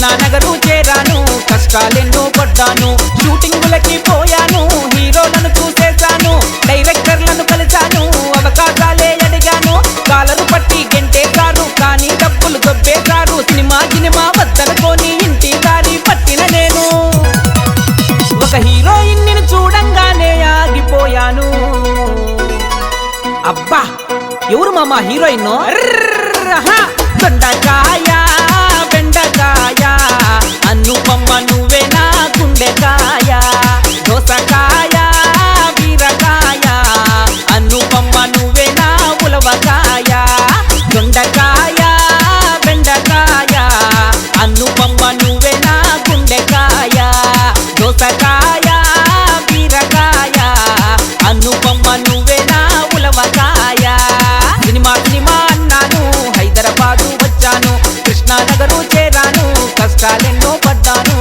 కృష్ణానగరు చేరాను, కష్టాలెన్నో పడ్డాను, షూటింగులకి పోయాను, హీరోలను చూసేశాను, డైరెక్టర్లను కలిశాను, అవకాశాలే అడిగాను, కాలరు పట్టి గెంటేశారు, కానీ డబ్బులు దొబ్బేశారు, సినిమా వద్దనుకొని ఇంటి దారి పట్టిన నేను ఒక హీరోయిన్ ని చూడంగానే ఆగిపోయాను. అబ్బా ఎవరు మామా హీరోయిన్? దొండకాయ బెండకాయ అనుపమ్మ నువ్వే నా గుండెకాయ, దోసకాయ బీరకాయ అనుపమ్మ నువ్వే నా ఉలవకాయ, దొండకాయ బెండకాయ అనుపమ్మ నువ్వే నా గుండెకాయ, దోసకాయ బీరకాయ అనుపమ్మ నువ్వే నా ఉలవకాయ. సినిమా అన్నాను, హైదరాబాదు వచ్చాను, కృష్ణానగరు చేరాను, కష్టాలెన్నో పడ్డాను.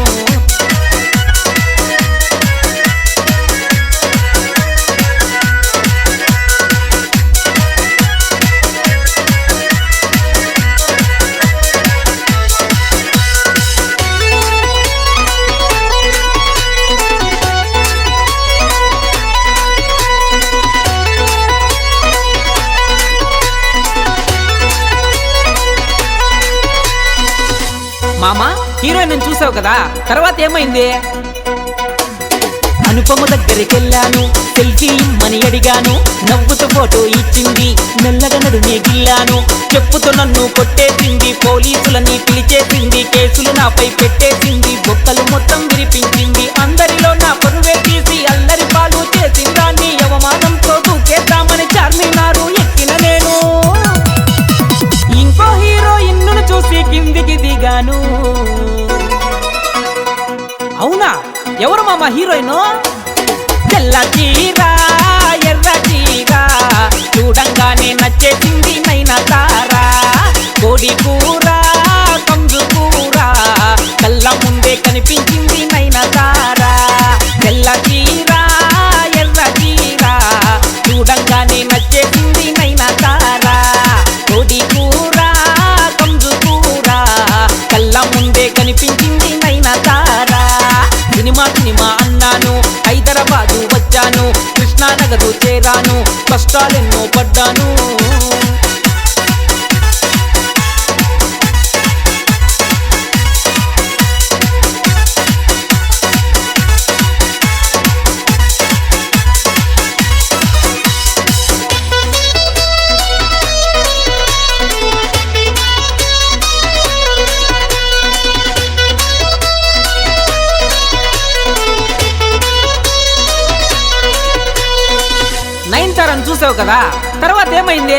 మామా హీరోయిన్ చూసావు కదా, తర్వాత ఏమైంది? అనుపమ దగ్గరికెళ్ళాను, సెల్ఫీ ఇమ్మని అడిగాను, నవ్వుతూ ఫోటో ఇచ్చింది, మెల్లగా నడుమే గిల్లాను, చెప్పుతూ నన్ను కొట్టేసింది, పోలీసులని పిలిచేసింది, కేసులు నాపై పెట్టేసింది, బొక్కలు మొత్తం విరిపించింది, అందరిలో నా పరువే తీసి అల్లరి పాలు చేసిందాన్ని, అవమానంతో దూకేద్దామని చార్మినారు ఎక్కిన నేను ఇంకో హీరోయిన్ను చూసి కిందికి దిగాను. అవునా, ఎవరు మామా హీరోయిన్? తెల్ల చీర ఎర్ర చీర చూడంగానే నచ్చేసింది నయనతార, కోడి కూర కంజు కూర కళ్ళ ముందే కనిపించింది నయనతార, తెల్ల చీర ఎర్ర చీర చూడంగానే నచ్చేసింది నయనతార, కోడి కూర కంజు కూర కళ్ళ ముందే కనిపించింది నయనతార. సినిమా అన్నాను, హైదరాబాదు వచ్చాను, కృష్ణానగరు చేరాను, కష్టాలెన్నో పడ్డాను. నయనతారను చూసావు కదా, తర్వాత ఏమైంది?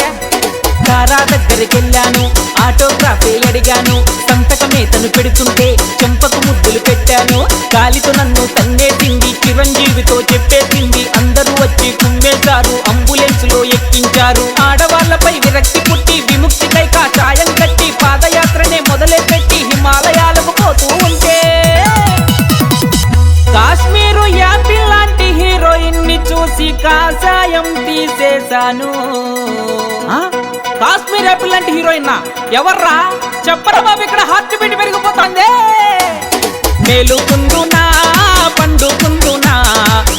తారా దగ్గరికెళ్ళాను, ఆటోగ్రాఫే అడిగాను, సంతకమే తను పెడుతుంటే చెంపకు ముద్దులు పెట్టాను, కాలితో నన్ను తన్నేసింది, చిరంజీవితో చెప్పేసింది, అందరూ వచ్చి కుమ్మేశారు, అంబులెన్సులో ఎక్కించారు, ఆడవాళ్లపై విరక్తి పుట్టి విముక్తికై కాషాయం కట్టి పాదయాత్రనే మొదలుపెట్టి హిమాలయాలకు పోతూ ఉంటే కాశ్మీరు యాపిల్ లాంటి హీరోయిన్ ని చూసి కాషాయం తీసేశాను. కాశ్మీర్ యాపిల్ లాంటి హీరోయిన్ ఎవర్రా చెప్పరా బాబు, ఇక్కడ హార్ట్ బీట్ పెరిగిపోతుంది. మేలుకుందునా పండుకుందునా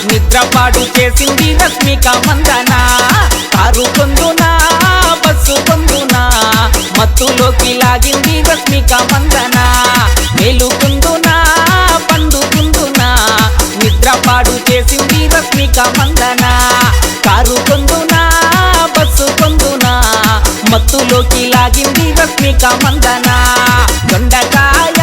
నిద్రపాటు చేసింది రష్మిక మందన, కారు కొందునా బస్సు కొందునా మత్తులోకి లాగింది రష్మిక మందన, మేలుకుందునా పండుకుందునా నిద్రపాటు చేసింది రష్మిక మందన, కారు కొందునా బస్సు కొందునా మత్తులోకి లాగింది రష్మిక మందన, దొండకాయ